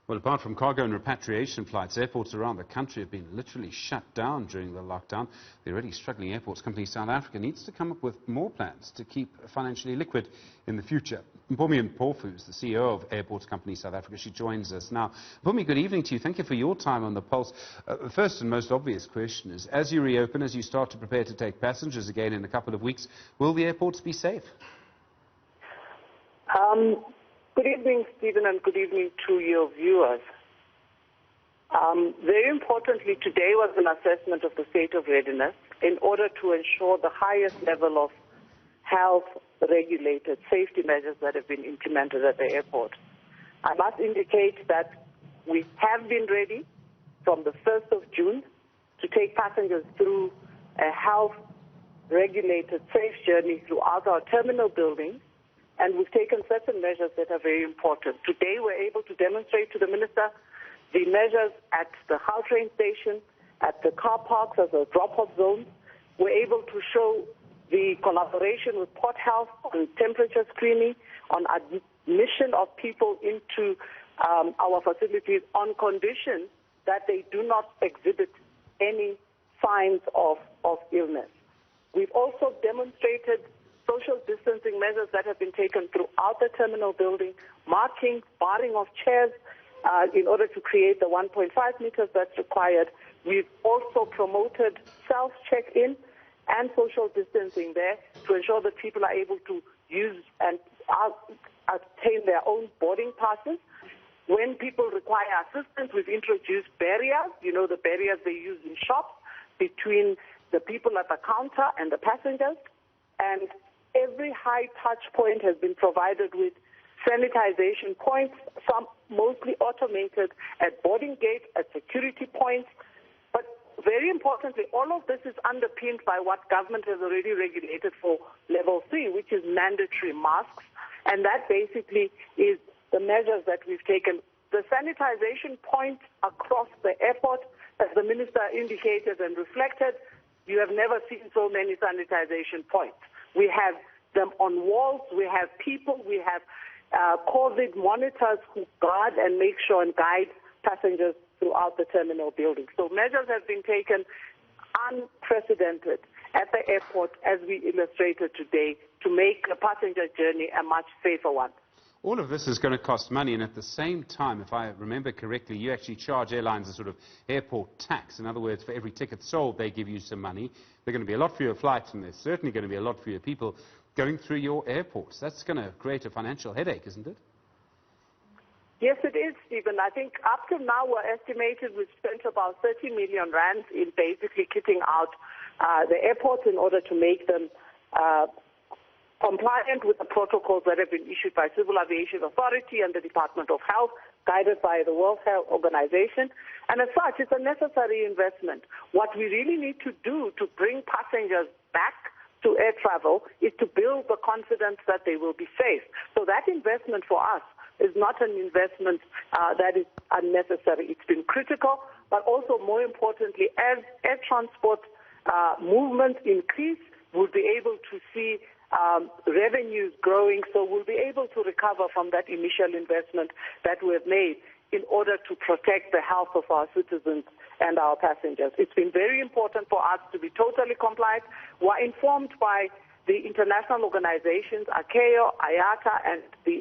Well, apart from cargo and repatriation flights, airports around the country have been literally shut down during the lockdown. The already struggling airports company South Africa needs to come up with more plans to keep financially liquid in the future. Mpofu is the CEO of Airports Company South Africa. She joins us now. Mpumi, good evening to you. Thank you for your time on the pulse. The first and most obvious question is, as you reopen, as you start to prepare to take passengers again in a couple of weeks, will the airports be safe? Good evening, Stephen, and good evening to your viewers. Very importantly, today was an assessment of the state of readiness in order to ensure the highest level of health-regulated safety measures that have been implemented at the airport. I must indicate that we have been ready from the 1st of June to take passengers through a health-regulated safe journey throughout our terminal buildings. And we've taken certain measures that are very important. Today, we're able to demonstrate to the Minister the measures at the Gautrain station, at the car parks as a drop-off zone. We're able to show the collaboration with Port Health on temperature screening, on admission of people into our facilities on condition that they do not exhibit any signs of illness. We've also demonstrated social distancing measures that have been taken throughout the terminal building, marking, barring of chairs in order to create the 1.5 meters that's required. We've also promoted self-check-in and social distancing there to ensure that people are able to use and obtain their own boarding passes. When people require assistance, we've introduced barriers, the barriers they use in shops between the people at the counter and the passengers. And every high touch point has been provided with sanitization points, some mostly automated at boarding gates, at security points. But very importantly, all of this is underpinned by what government has already regulated for level 3, which is mandatory masks. And that basically is the measures that we've taken. The sanitization points across the airport, as the Minister indicated and reflected, you have never seen so many sanitization points. We have them on walls, we have people, we have COVID monitors who guard and make sure and guide passengers throughout the terminal building. So measures have been taken unprecedented at the airport, as we illustrated today, to make the passenger journey a much safer one. All of this is going to cost money, and at the same time, if I remember correctly, you actually charge airlines a sort of airport tax. In other words, for every ticket sold, they give you some money. There are going to be a lot fewer flights, and there's certainly going to be a lot fewer people going through your airports. That's going to create a financial headache, isn't it? Yes, it is, Stephen. I think up to now we're estimated we've spent about 30 million rand in basically kitting out the airports in order to make them compliant with the protocols that have been issued by Civil Aviation Authority and the Department of Health, guided by the World Health Organization. And as such, it's a necessary investment. What we really need to do to bring passengers back to air travel is to build the confidence that they will be safe. So that investment for us is not an investment that is unnecessary. It's been critical, but also more importantly, as air transport movements increase, we'll be able to see revenues growing, so we'll be able to recover from that initial investment that we've made in order to protect the health of our citizens and our passengers. It's been very important for us to be totally compliant. We're informed by the international organizations, ICAO, IATA, and the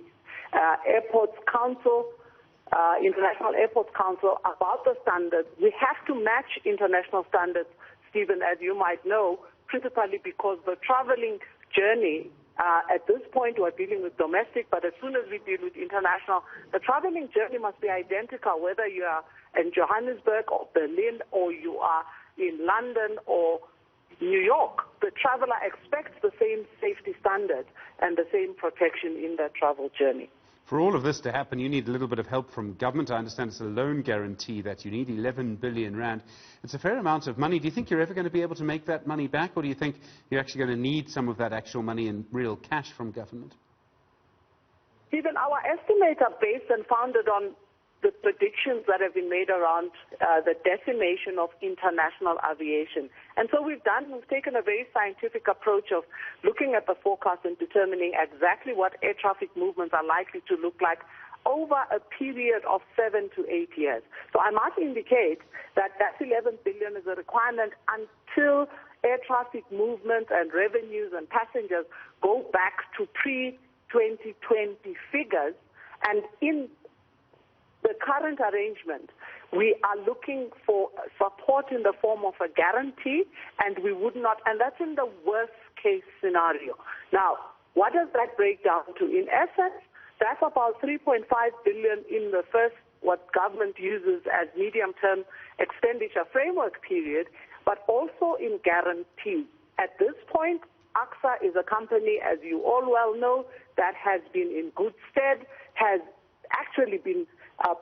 Airports Council, International Airports Council, about the standards. We have to match international standards, Stephen, as you might know, principally because the traveling journey, at this point we're dealing with domestic, but as soon as we deal with international, the traveling journey must be identical, whether you are in Johannesburg or Berlin or you are in London or New York. The traveler expects the same safety standards and the same protection in their travel journey. For all of this to happen, you need a little bit of help from government. I understand it's a loan guarantee that you need, 11 billion rand. It's a fair amount of money. Do you think you're ever going to be able to make that money back, or do you think you're actually going to need some of that actual money in real cash from government? Stephen, our estimates are based and founded on the predictions that have been made around the decimation of international aviation. And so we've taken a very scientific approach of looking at the forecast and determining exactly what air traffic movements are likely to look like over a period of 7 to 8 years. So I must indicate that that 11 billion is a requirement until air traffic movements and revenues and passengers go back to pre-2020 figures. And in the current arrangement, we are looking for support in the form of a guarantee, and we would not, and that's in the worst case scenario. Now, what does that break down to? In essence, that's about 3.5 billion in the first, what government uses as medium-term expenditure framework period, but also in guarantee. At this point, AXA is a company, as you all well know, that has been in good stead, has actually been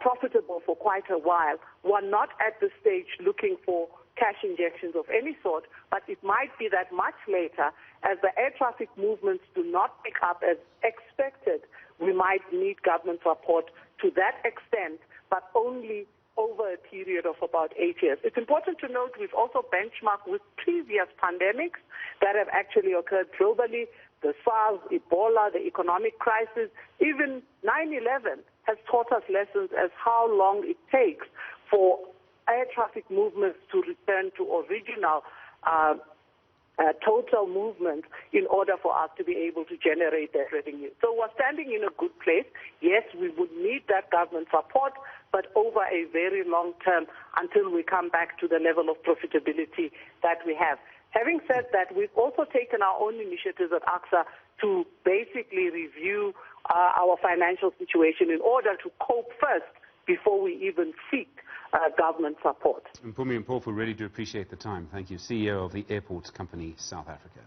profitable for quite a while. We're not at the stage looking for cash injections of any sort, but it might be that much later, as the air traffic movements do not pick up as expected, we might need government support to that extent, but only over a period of about 8 years. It's important to note we've also benchmarked with previous pandemics that have actually occurred globally, the SARS, Ebola, the economic crisis, even 9/11 has taught us lessons as how long it takes for air traffic movements to return to original total movement in order for us to be able to generate that revenue. So we're standing in a good place. Yes, we would need that government support, but over a very long term until we come back to the level of profitability that we have. Having said that, we've also taken our own initiatives at AXA to basically review our financial situation in order to cope first before we even seek government support. Mpumi and Mpofu, really do appreciate the time. Thank you. CEO of the Airports Company South Africa.